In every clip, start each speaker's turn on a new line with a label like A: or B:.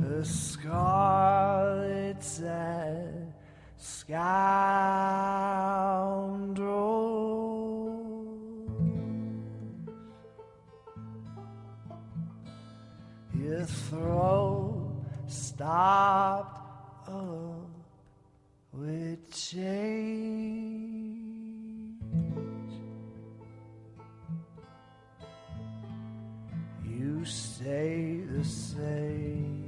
A: a scarlet scoundrel. Your throat stopped up with change. You stay the same.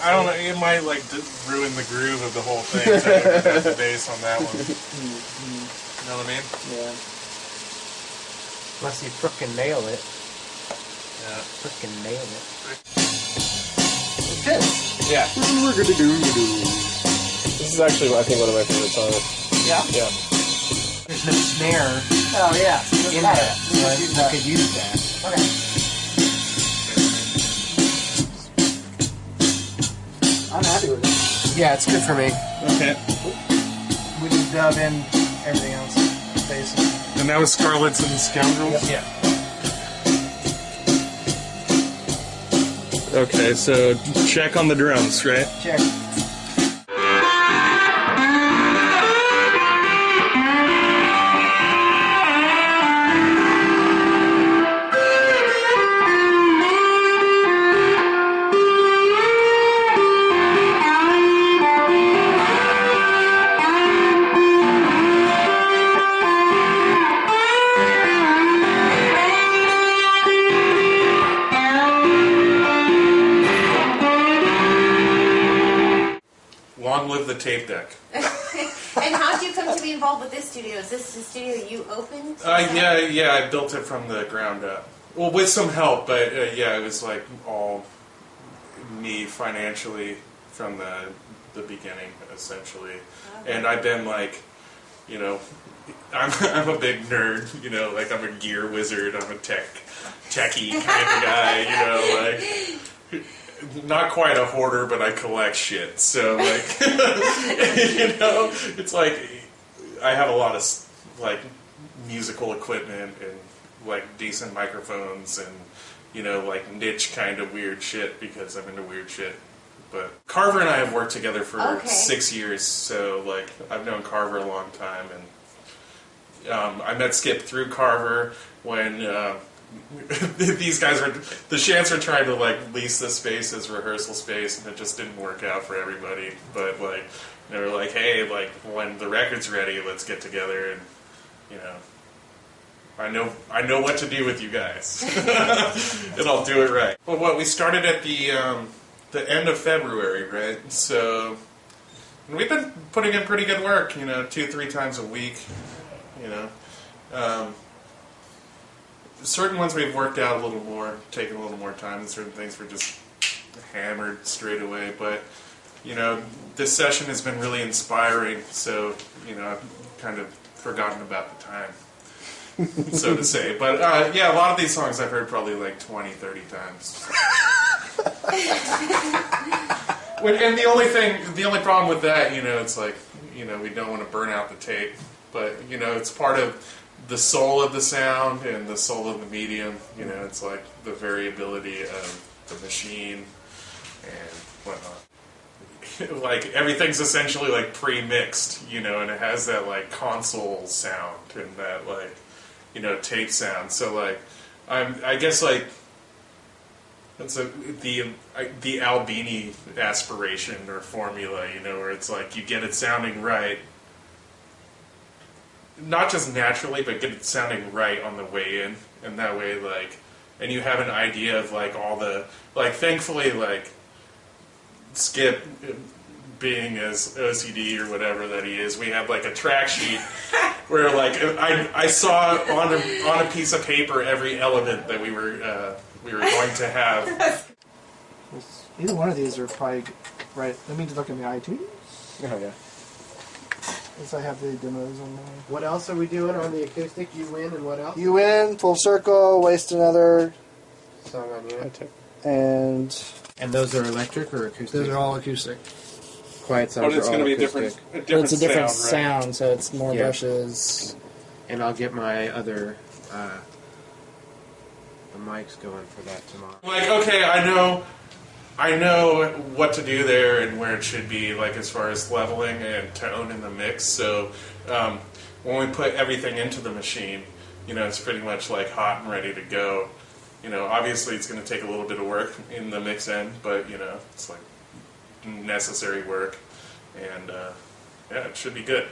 B: I don't know, it might like ruin the groove of the whole thing, so I would have the bass on that one. You know what I mean?
C: Yeah. Unless you frickin' nail it.
B: Yeah.
C: Frickin' nail it.
D: Okay.
B: Yeah.
D: This is actually, I think, one of my favorite songs.
C: Yeah?
D: Yeah.
C: There's no snare.
E: Oh, yeah.
C: In that. So you could use that.
E: Okay. I'm happy with it.
C: Yeah, it's good for me.
B: Okay.
E: We just dub in everything else, basically.
B: And that was Scarlets and Scoundrels?
C: Yeah.
B: Okay, so check on the drums, right?
E: Check.
B: Long live the tape deck.
F: And how did you come to be involved with this studio? Is this the studio you opened?
B: Yeah, I built it from the ground up. Well, with some help, but yeah, it was like all me financially from the beginning, essentially.
F: Okay.
B: And I've been like, you know, I'm a big nerd, you know, like I'm a gear wizard, I'm a techie kind of guy, you know, like not quite a hoarder, but I collect shit. So like, you know, it's like I have a lot of like musical equipment and like decent microphones and, you know, like niche kind of weird shit because I'm into weird shit. But Carver and I have worked together for 6 years, so like I've known Carver a long time, and I met Skip through Carver when these guys were, the Shants were trying to like lease the space as rehearsal space, and it just didn't work out for everybody. But like they were like, hey, like when the record's ready, let's get together, and you know, I know what to do with you guys, and I'll do it right. Well, what we started at the end of February, right? So we've been putting in pretty good work, you know, 2-3 times a week, you know. Certain ones we've worked out a little more, taken a little more time, and certain things we're just hammered straight away. But, you know, this session has been really inspiring, so, you know, I've kind of forgotten about the time, so to say. But, yeah, a lot of these songs I've heard probably like 20, 30 times. And the only problem with that, you know, it's like, you know, we don't want to burn out the tape, but, you know, it's part of the soul of the sound and the soul of the medium, you know, it's like the variability of the machine and whatnot. Like, everything's essentially, like, pre-mixed, you know, and it has that, like, console sound and that, like, you know, tape sound. So, like, I guess, like, that's the Albini aspiration or formula, you know, where it's like you get it sounding right, not just naturally, but get it sounding right on the way in, and that way, like, and you have an idea of, like, all the, like, thankfully, like, Skip being as OCD or whatever that he is, we have, like, a track sheet where, like, I saw on a piece of paper every element that we were going to have.
E: Either one of these are probably right. Let me just look in the iTunes.
C: Oh, yeah.
E: Yes, I have the demos on there.
G: What else are we doing on the acoustic? You win, and what else?
E: You win, Full Circle, Waste Another,
G: Song on you.
E: and
G: those are electric or acoustic?
E: those are all acoustic.
G: Quiet sounds
B: But it's
G: are all
B: going to be
G: acoustic.
B: a different
E: It's a different
B: sound,
E: sound, so it's more
G: Yeah.
E: brushes.
G: And I'll get my other the mics going for that tomorrow.
B: right? Like, okay, I know what to do there and where it should be, like, as far as leveling and tone in the mix. So when we put everything into the machine, you know, it's pretty much like hot and ready to go. You know, obviously it's going to take a little bit of work in the mix end, but, you know, it's like necessary work, and yeah, it should be good.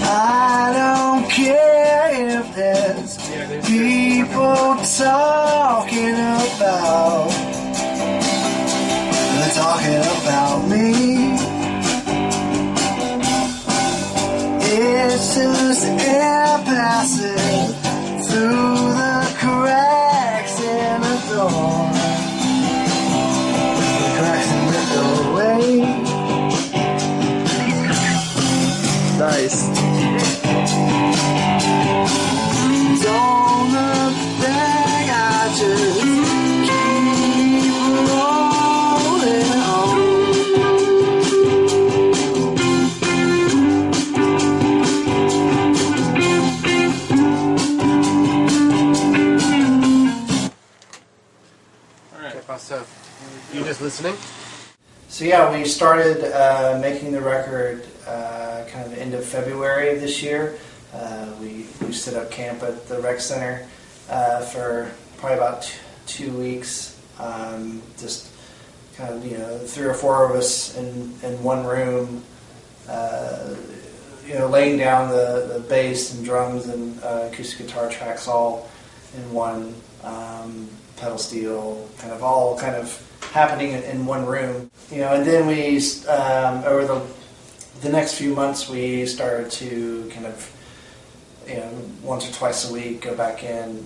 A: I don't care if there's people talking about me. It's just air passing through the cracks in the door. The cracks in the doorway. Nice. Don't look back, I just keep rolling on.
G: So, you just listening?
E: So yeah, we started making the record kind of the end of February of this year. We set up camp at the rec center for probably about 2 weeks. Just kind of 3 or 4 of us in one room, laying down the bass and drums and acoustic guitar tracks all in one. Pedal steel, all happening in one room, and then we over the next few months we started to once or twice a week go back in,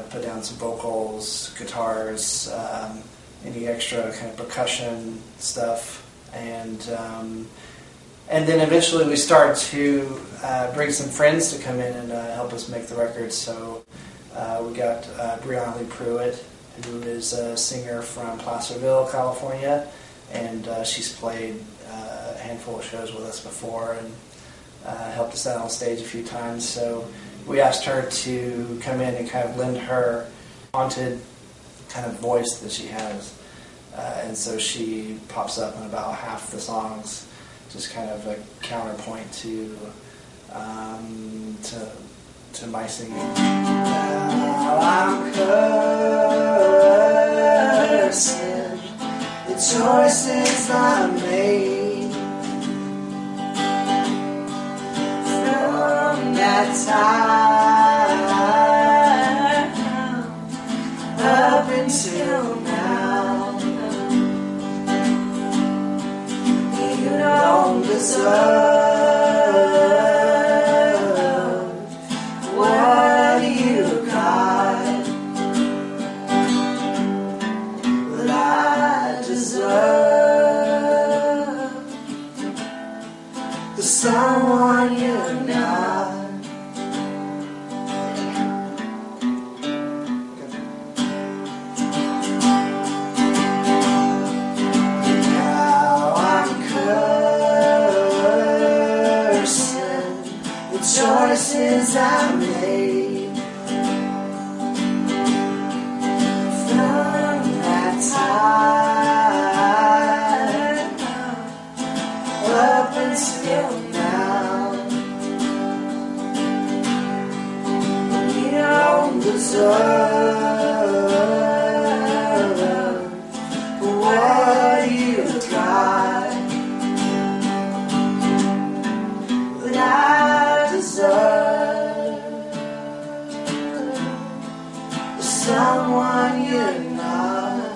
E: put down some vocals, guitars, any extra kind of percussion stuff, and then eventually we started to bring some friends to come in and help us make the record. So we got Brianna Pruett, who is a singer from Placerville, California, and she's played a handful of shows with us before and helped us out on stage a few times. So we asked her to come in and kind of lend her haunted kind of voice that she has. And so she pops up in about half the songs, just kind of a counterpoint to my singing.
A: Now I'm cursing the choices I made from that time up until now. You don't deserve what you got, but I deserve the someone you're not. Now I'm cursing the choices I made from that time up until now. You don't deserve what you got, but I deserve someone you're not.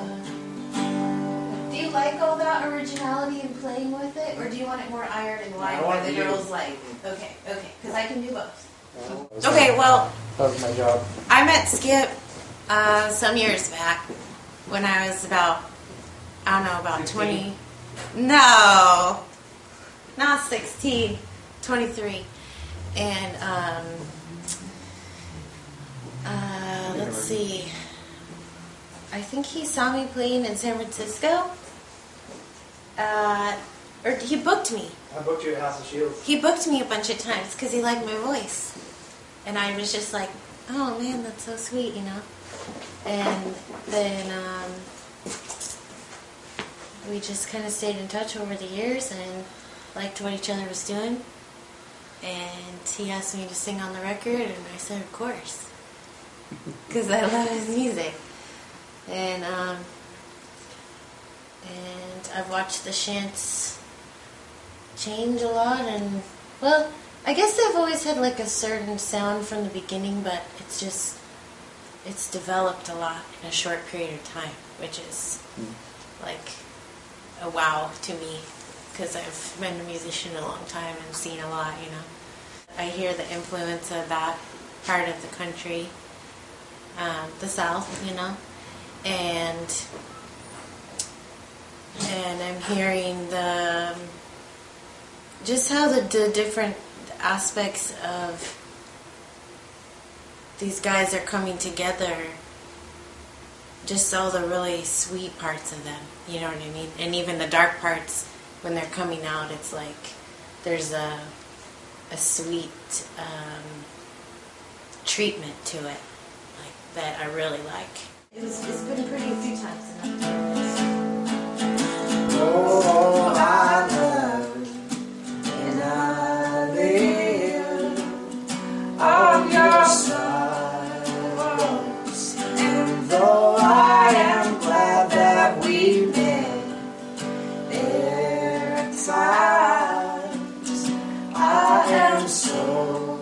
F: Do you like all that originality and playing with it, or do you want it more iron and wide where the girls like? Okay, because I can do both. Okay, well,
G: That was my job.
F: I met Skip some years back when I was about 20. No, not 16, 23. And let's see. I think he saw me playing in San Francisco. Or he booked me.
E: I booked you at House of Shields.
F: He booked me a bunch of times because he liked my voice. And I was just like, oh man, that's so sweet, And then we just kind of stayed in touch over the years and liked what each other was doing. And he asked me to sing on the record, and I said, of course. Because I love his music. And I've watched the Shants change a lot, and well, I guess they've always had like a certain sound from the beginning, but it's developed a lot in a short period of time, which is like a wow to me, because I've been a musician a long time and seen a lot, I hear the influence of that part of the country, the South, and I'm hearing just how the different aspects of these guys are coming together. Just all the really sweet parts of them, you know what I mean? And even the dark parts, when they're coming out, it's like there's a sweet treatment to it, like that I really like. It's been pretty a few times enough.
E: Oh, I love and I live on your sidewalks, and though I am glad that we met, there are times I am so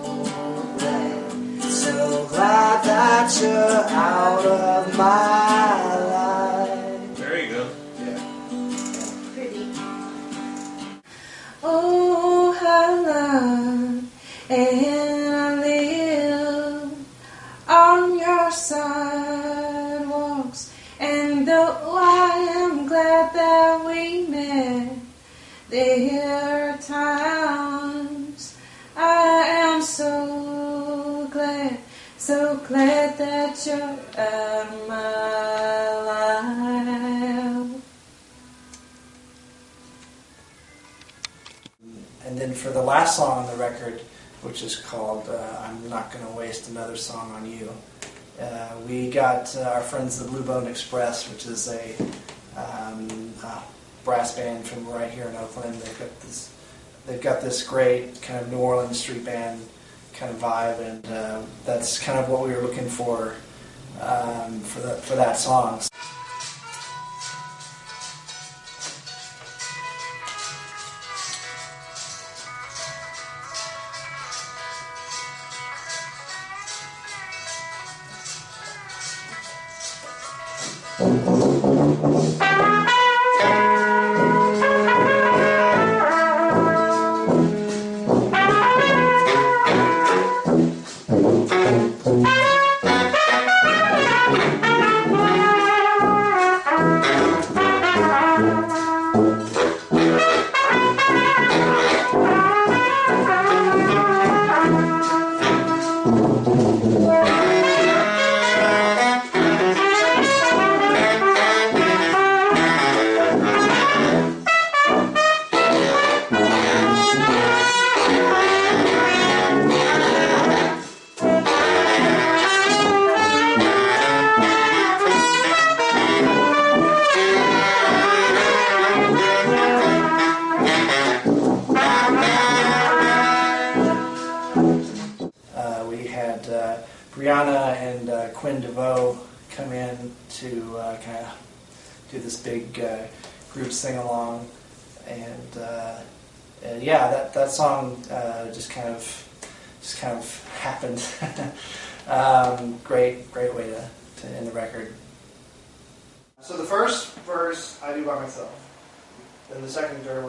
E: glad that you're out of my life.
B: There you go.
F: Pretty.
A: Oh, I love and I live on your sidewalks, and though I am glad that we met, there are times I am so glad that you're out of my life.
E: And then for the last song on the record, which is called I'm Not Gonna Waste Another Song on You, we got our friends the Blue Bone Express, which is a brass band from right here in Oakland. They've got this great kind of New Orleans street band kind of vibe, and that's kind of what we were looking for that song. Brianna and Quinn DeVeaux come in to kind of do this big group sing-along, and yeah, that song just kind of happened. Great way to end the record. So the first verse I do by myself, then the second verse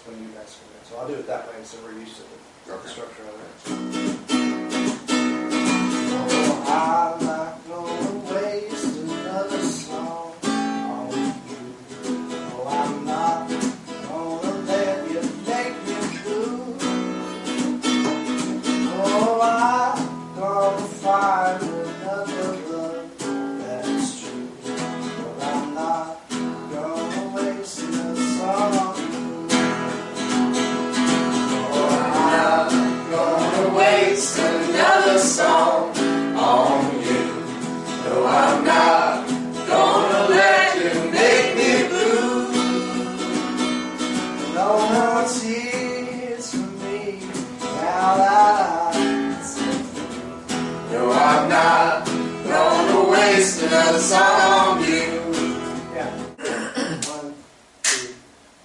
E: when you guys come in. So I'll do it that way, so we're used to the structure of it. I'm not gonna waste another song on you. No, I'm not gonna let you make me blue. Oh, I'm gonna find another love that's true. But I'm not gonna waste another song on you. Oh, I'm gonna waste another song on you. No, I'm not gonna let you make me blue. No more tears for me now that I'm set free. No, I'm not gonna waste another song on you. Yeah. 1, 2,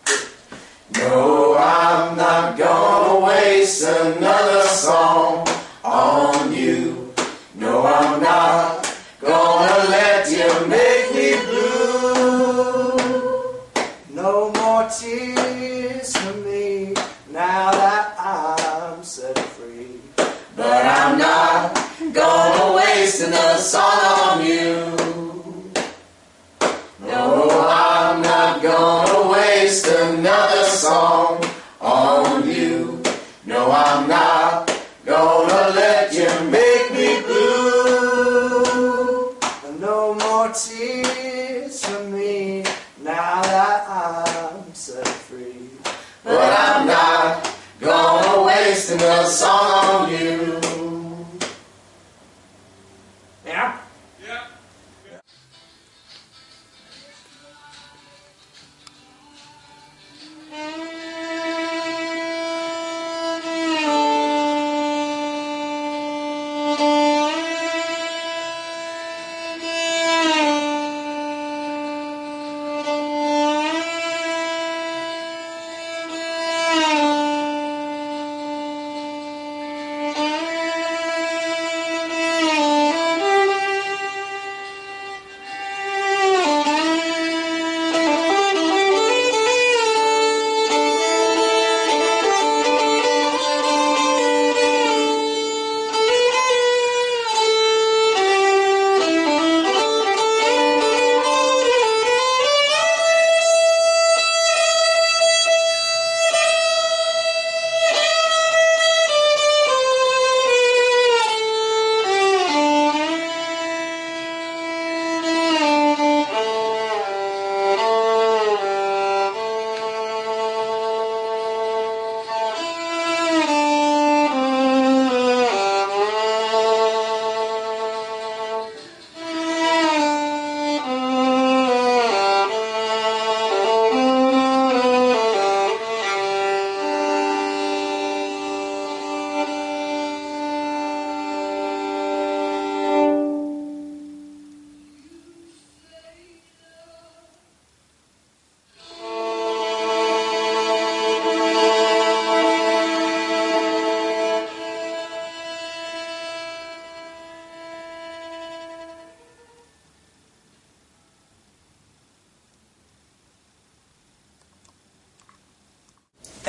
E: 3. No, I'm not gonna waste another song on you. No, I'm not gonna let you make me blue. No more tears for me now that I'm set free. But I'm not gonna waste another song on you. No, I'm not gonna waste another song on you. No, I'm not gonna let you make me blue. song on you. Yeah?
B: Yeah.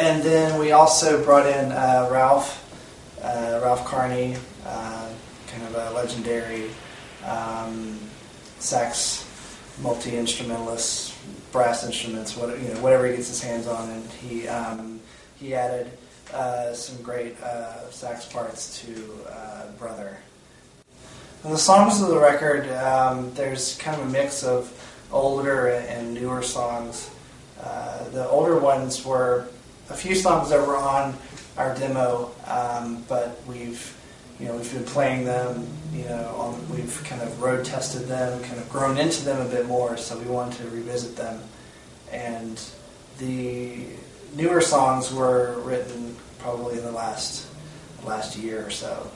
E: And then we also brought in Ralph Carney, kind of a legendary sax multi-instrumentalist, brass instruments, whatever he gets his hands on, and he added some great sax parts to Brother. And the songs of the record, there's kind of a mix of older and newer songs. The older ones were a few songs that were on our demo, but we've been playing them. We've kind of road tested them, kind of grown into them a bit more. So we wanted to revisit them. And the newer songs were written probably in the last year or so.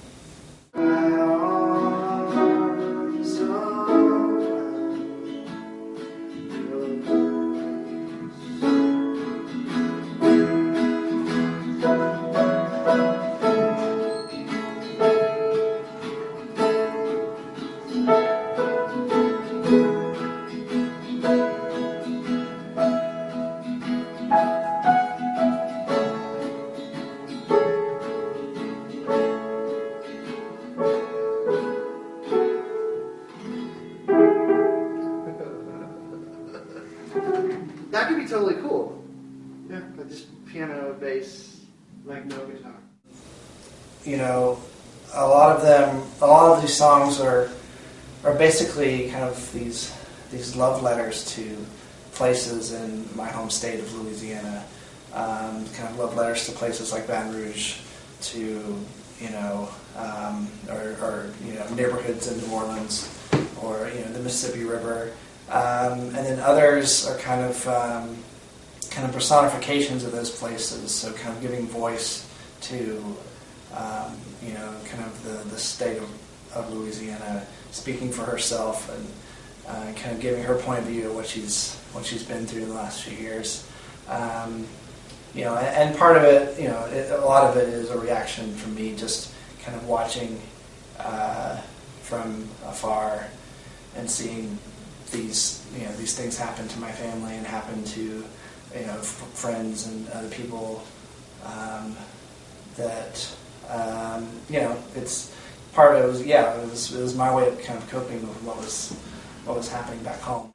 H: That could be totally cool. Yeah, like just piano, bass, like no guitar.
E: A lot of these songs are basically kind of these love letters to places in my home state of Louisiana. Kind of love letters to places like Baton Rouge, to neighborhoods in New Orleans, or the Mississippi River. And then others are kind of personifications of those places, so kind of giving voice to kind of the state of Louisiana, speaking for herself and kind of giving her point of view of what she's been through in the last few years. And part of it, a lot of it is a reaction from me just kind of watching from afar and seeing these things happen to my family and happen to friends and other people that it's part of it was my way of kind of coping with what was happening back home.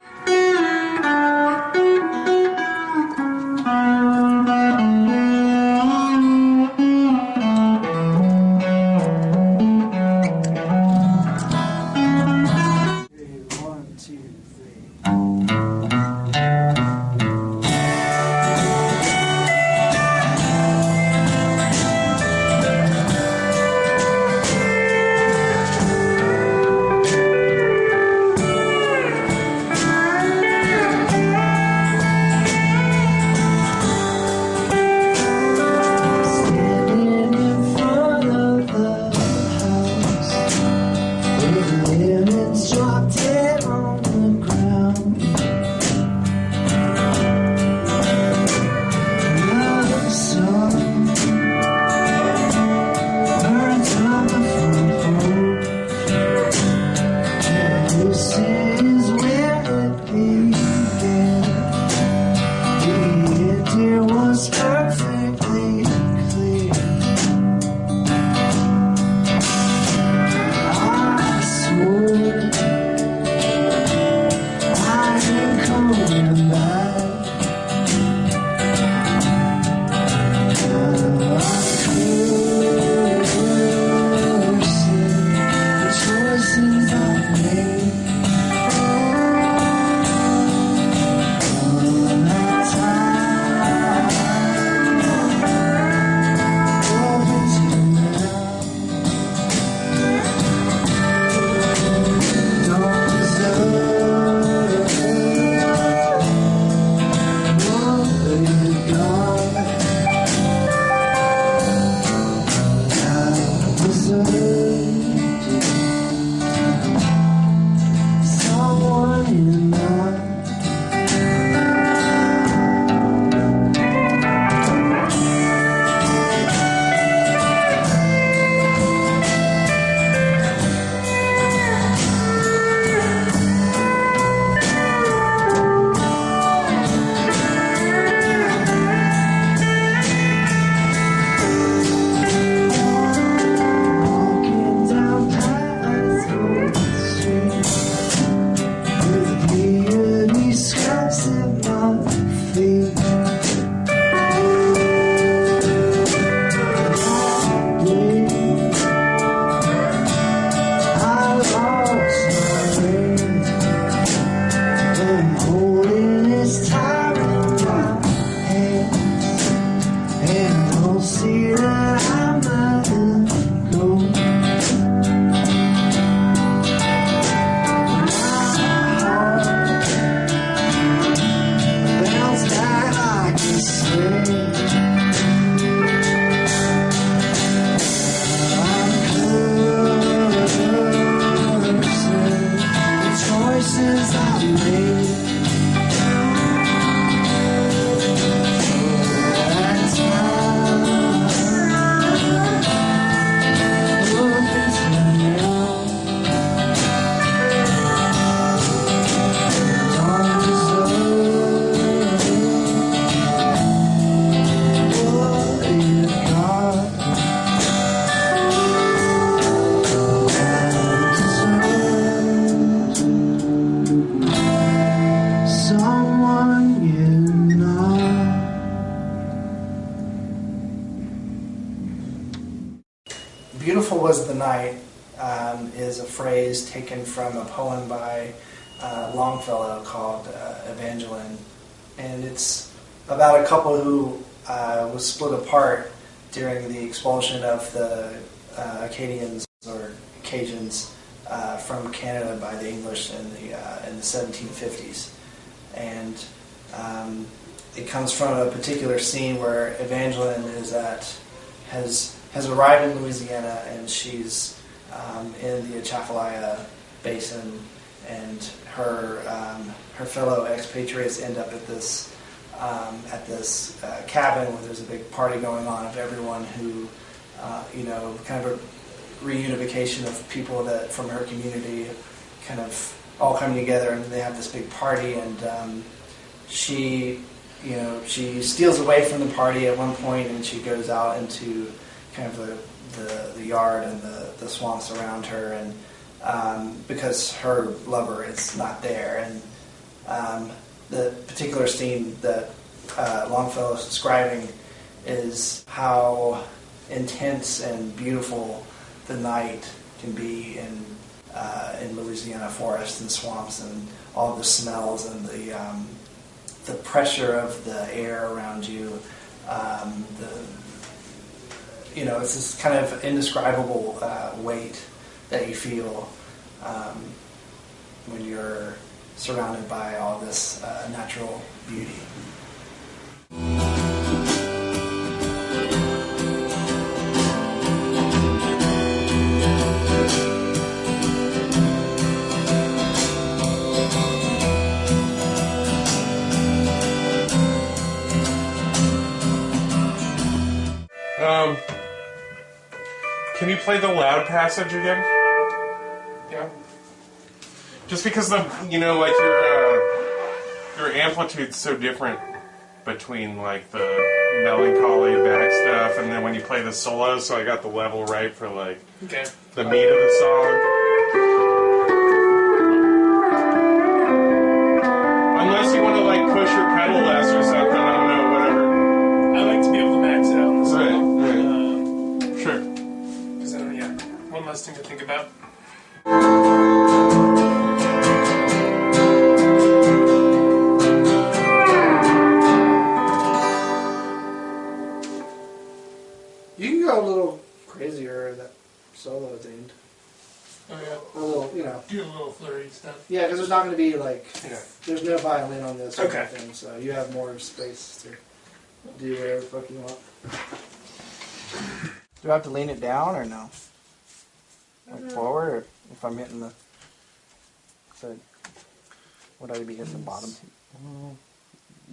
E: Beautiful Was the Night is a phrase taken from a poem by Longfellow called Evangeline. And it's about a couple who was split apart during the expulsion of the Acadians or Cajuns from Canada by the English in the 1750s. And it comes from a particular scene where Evangeline has arrived in Louisiana, and she's in the Atchafalaya Basin, and her fellow expatriates end up at this cabin where there's a big party going on of everyone who, kind of a reunification of people that from her community, kind of all coming together, and they have this big party, and she steals away from the party at one point, and she goes out into kind of the yard and the swamps around her, and because her lover is not there. And the particular scene that Longfellow is describing is how intense and beautiful the night can be in Louisiana forests and swamps, and all the smells and the pressure of the air around you. It's this kind of indescribable weight that you feel when you're surrounded by all this natural beauty.
B: Can you play the loud passage again?
I: Yeah.
B: Just because your amplitude's so different between like the melancholy back stuff and then when you play the solo, so I got the level right for like the meat of the song. Unless you want to like push your pedal less or something, I don't know, whatever.
I: I like to be able to max it out in the solo.
B: Right. Sure.
I: Because then, one less thing to think about.
E: You can go a little crazier that solo at the end.
I: Oh yeah.
E: A little,
I: do a little flurry stuff.
E: Yeah, because there's not going to be there's no violin on this or
I: Okay.
E: anything, so you have more space to do whatever the fuck you want. Do I have to lean it down or no? Like forward, or if I'm hitting the... So, would I be hitting the bottom?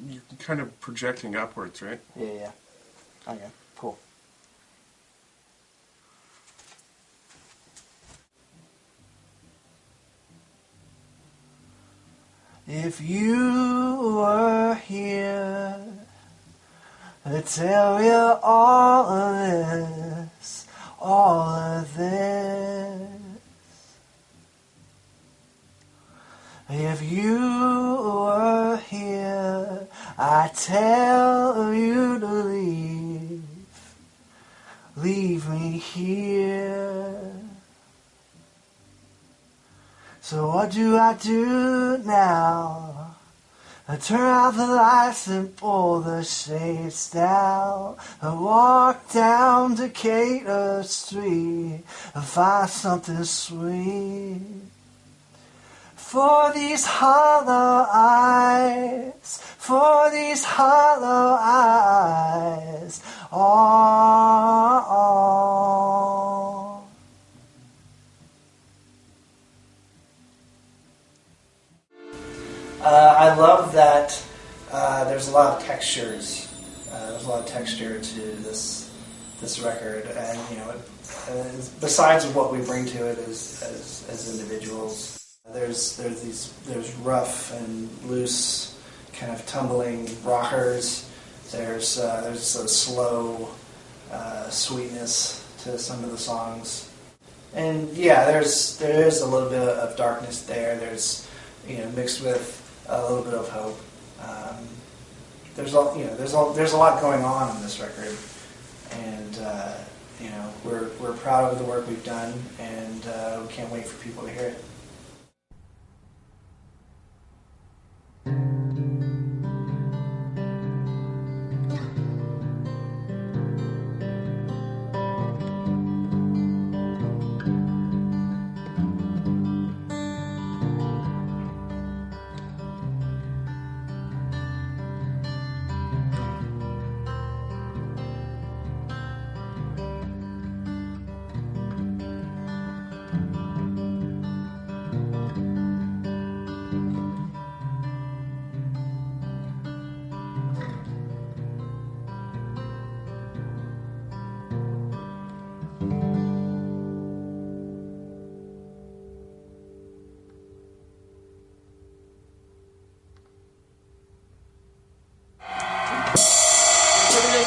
B: You're kind of projecting upwards, right?
E: Yeah. Okay, cool. If you were here to tell you all of this, if you were here, I tell you to leave me here. So what do I do now? I turn out the lights and pull the shades down. I walk down Decatur Street and find something sweet. For these hollow eyes, oh. I love that there's a lot of textures. There's a lot of texture to this record, and besides what we bring to it as individuals, there's rough and loose, kind of tumbling rockers. There's a slow sweetness to some of the songs, and there is a little bit of darkness there. There's mixed with a little bit of hope. There's a lot going on this record, and we're proud of the work we've done, and we can't wait for people to hear it.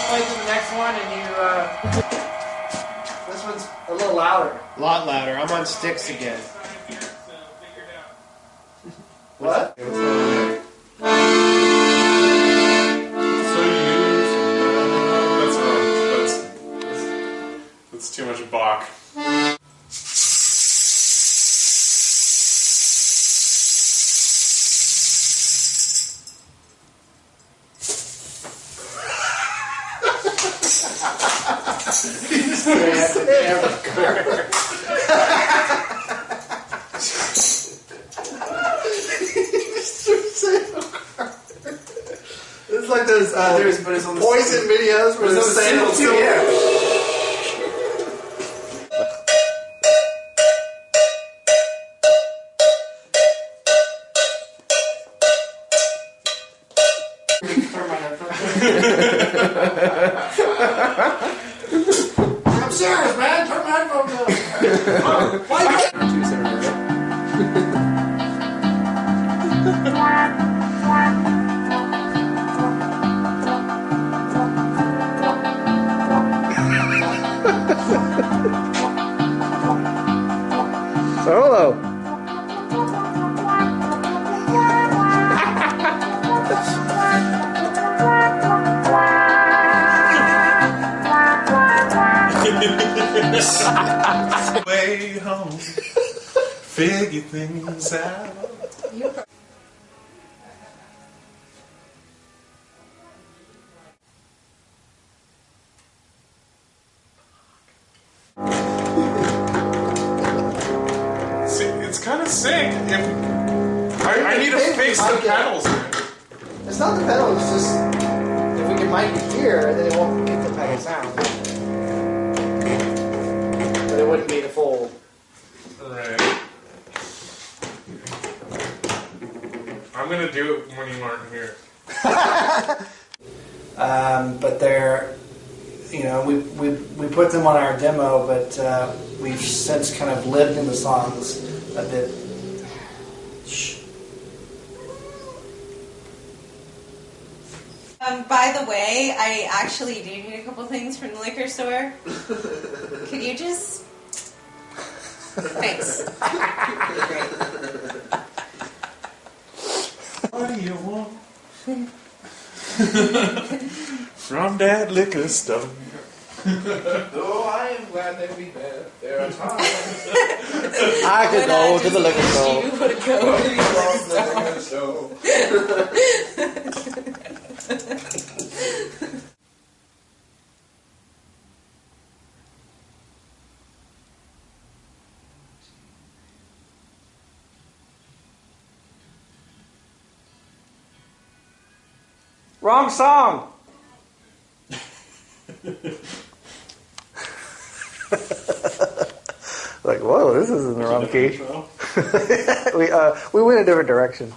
C: Play to the next one, and you.
E: This one's a little louder.
C: A lot louder. I'm on sticks again.
E: What?
B: So that's too much Bach.
E: It's like those poison videos where they're saying I'm serious, man. Turn my headphones up.
C: Solo.
B: Way home, figure things out. See, it's kind of sick. I need to fix the pedals.
E: It's not the pedal, it's just if we can mic it here, then it won't get the packet sound. But it wouldn't be the full.
B: Right. I'm gonna do it when you aren't here.
E: But they're, we put them on our demo, but we've since kind of lived in the songs a bit. Shh.
A: By the way, I actually do need a couple things from the liquor store. Could you just... Thanks. Great.
B: What do you want from that liquor store?
C: Oh, I am glad that we met. There are times
E: I could go to the liquor store.
A: You would go to the liquor store.
E: Wrong song. Like, whoa, this is in the wrong key. We went a different direction.